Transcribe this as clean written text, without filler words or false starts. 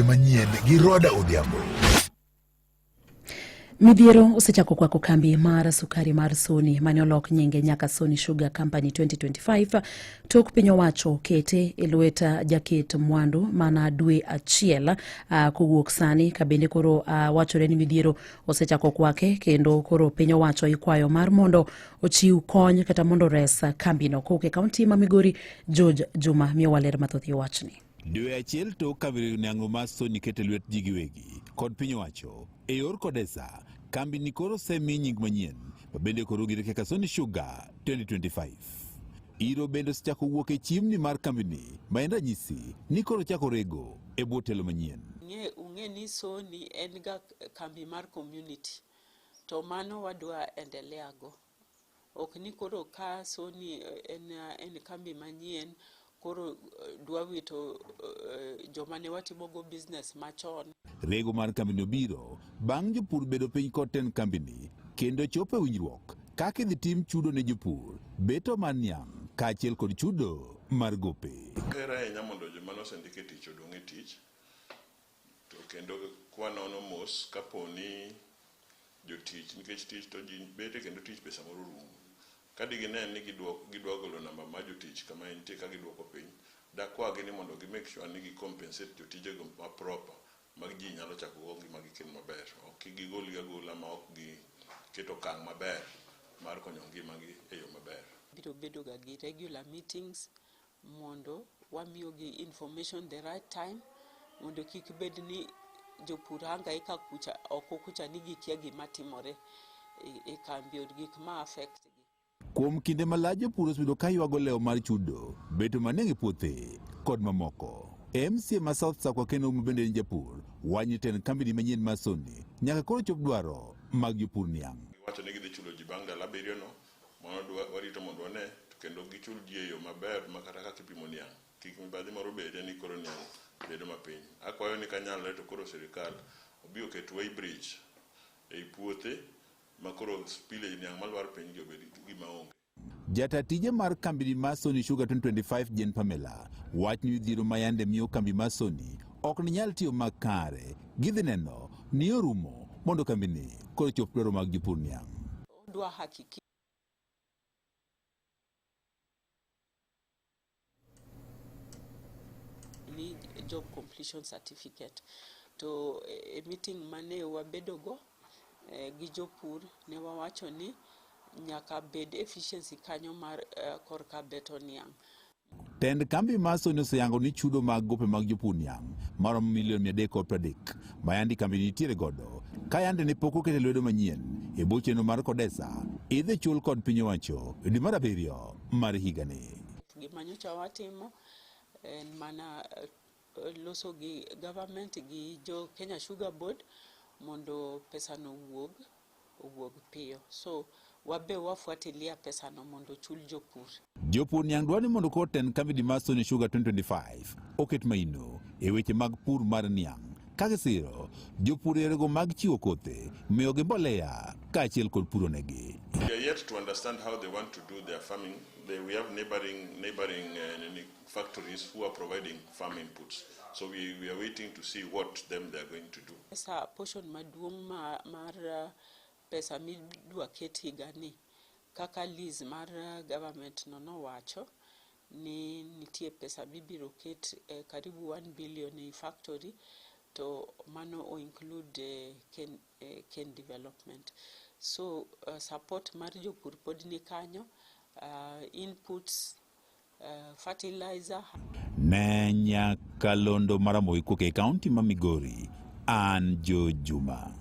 manyien gi Roda Odhiambo. Midhiero osechako kwako kambi mar sukari mar Sony mane olok nyinge nyaka Sony Sugar Company 2025 tok piny owacho kete e lwet jaket mwandu mana dwe achiel kowuok sani ka bende koro wachore ni midhiero osechako kwake kendo koro piny owacho ikwayo mar mondo ochiw kony kata mondo res kambi no koke kaunti ma Migori. George Juma miyo waler mathoth wachni. Dwe achiel tok kabiri nyango mar Sony kete lwet ji giwegi kod piny owacho e yor kodesa kambi ni koro semi nying manyien bende koro gire kaka Sony Sugar 2025. Iro bende osechako wuok e chiemni mar kambi ni ma en ranyisi ni koro chako rego e bwo telo manyien. Ung'e ni Sony en ga kambi mar community to mano wadwa endelea go. Ok ni koro ka Sony en kambi manyien koro dwa wito joma ne watimogo business machon. Rego mar kambi no biro bang' jopur bedo piny kod ten kambi ni kendo chopo e winjruok kaka idhi tim chudo ne jopur beto mar niang' kaachiel kod chudo mar gope. Kera ahinya mondo joma nosendike tich odong' e tich to kendo kwanono mos kaponi jotich nikech tich to ji bete kendo tich pesa moro rumo. Kadigine ni gidwa golo namba mar jotich kama entie ka gidwoko piny dakwagi ni mondo gi make sure ni gi compensate jotije go ma proper mag ji nyalo chako go ngima gi ken maber, ok gigol agola ma ok gi keto kang' maber mar konyo ngima gi e yo maber. Biro bedo ga gi regular meetings mondo wamiyo gi information the right time mondo kik bed ni jopur hangaika kucha oko kucha ni gikia gima timore e kambi od gik ma affect gi. Kuom kinde malach jopur osebedo ka ywago leo mar chudo beto manenge puothe kod mamoko. MCA ma South Sakwa kendo bende en japur wany ten kambi ni manyien ma Sony nyaka koro chop dwaro mag jopur niang'. Wacho ni gidhi chulo ji bang' dala abiriyo no mondo warito mondo wane to kendo gichul ji e yo maber makata kaka ipimo niang'. Kik mibadhi moro bedie ni koro niang' bedo mapiny. Akwayo ni kanyalre to koro sirikal obi oket way bridge ei puothe makoro spillage niang' malwar piny gi obed gima onge. Jata tije mar kambi mar Sony Sugar 2025 Jen Pamela wach ni midhiero mayande miyo kambi mar Sony ok ni nyal tiyo makare gidhi neno ni orumo mondo kambi ni koro chop dwaro mag jopur niang'. Dwa hakiki ni job completion certificate to a meeting mane wabedogo gi jopur ne wawacho ni nyaka bed efficiency kanyo mar korka beto niang'. Tend kambi mar Sony oseyango ni chudo mag gope mag jopur niang' maromo milion 330 mayandi kambi nitiere godo ka yande ne pok okete lwedo manyien e bwo chenro mar kodesa idhi chul kod piny owacho e dwe mar 7 mar higani. Gima nyocha watimo en mana loso gi government gi jo Kenya Sugar Board mondo pesa no wuog piyo. So wabe wafuatilia pesa no mondo chul jopur. Jopur niang' dwani mondo ko ten kambi mar Sony Sugar 2025 oket maino e weche mag pur mar niang'. Kagisiro jopur erego mag chiwo kothe miyo gi mbolea kaachiel kod puro negi. They are yet to understand how they want to do their farming. We have neighboring factories who are providing farm inputs. So we are waiting to see what they are going to do. Pesa portion maduong' mar pesa midwa ket higani kaka lease mar government no wacho ni nitie pesa bibiro ket karibu 1 billion e factory to mano o include Ken development. So support mar jopur pod ni kanyo, inputs, fertilizer. Nenya Kalondo Maramoikuke County ma Migori, an Joe Juma.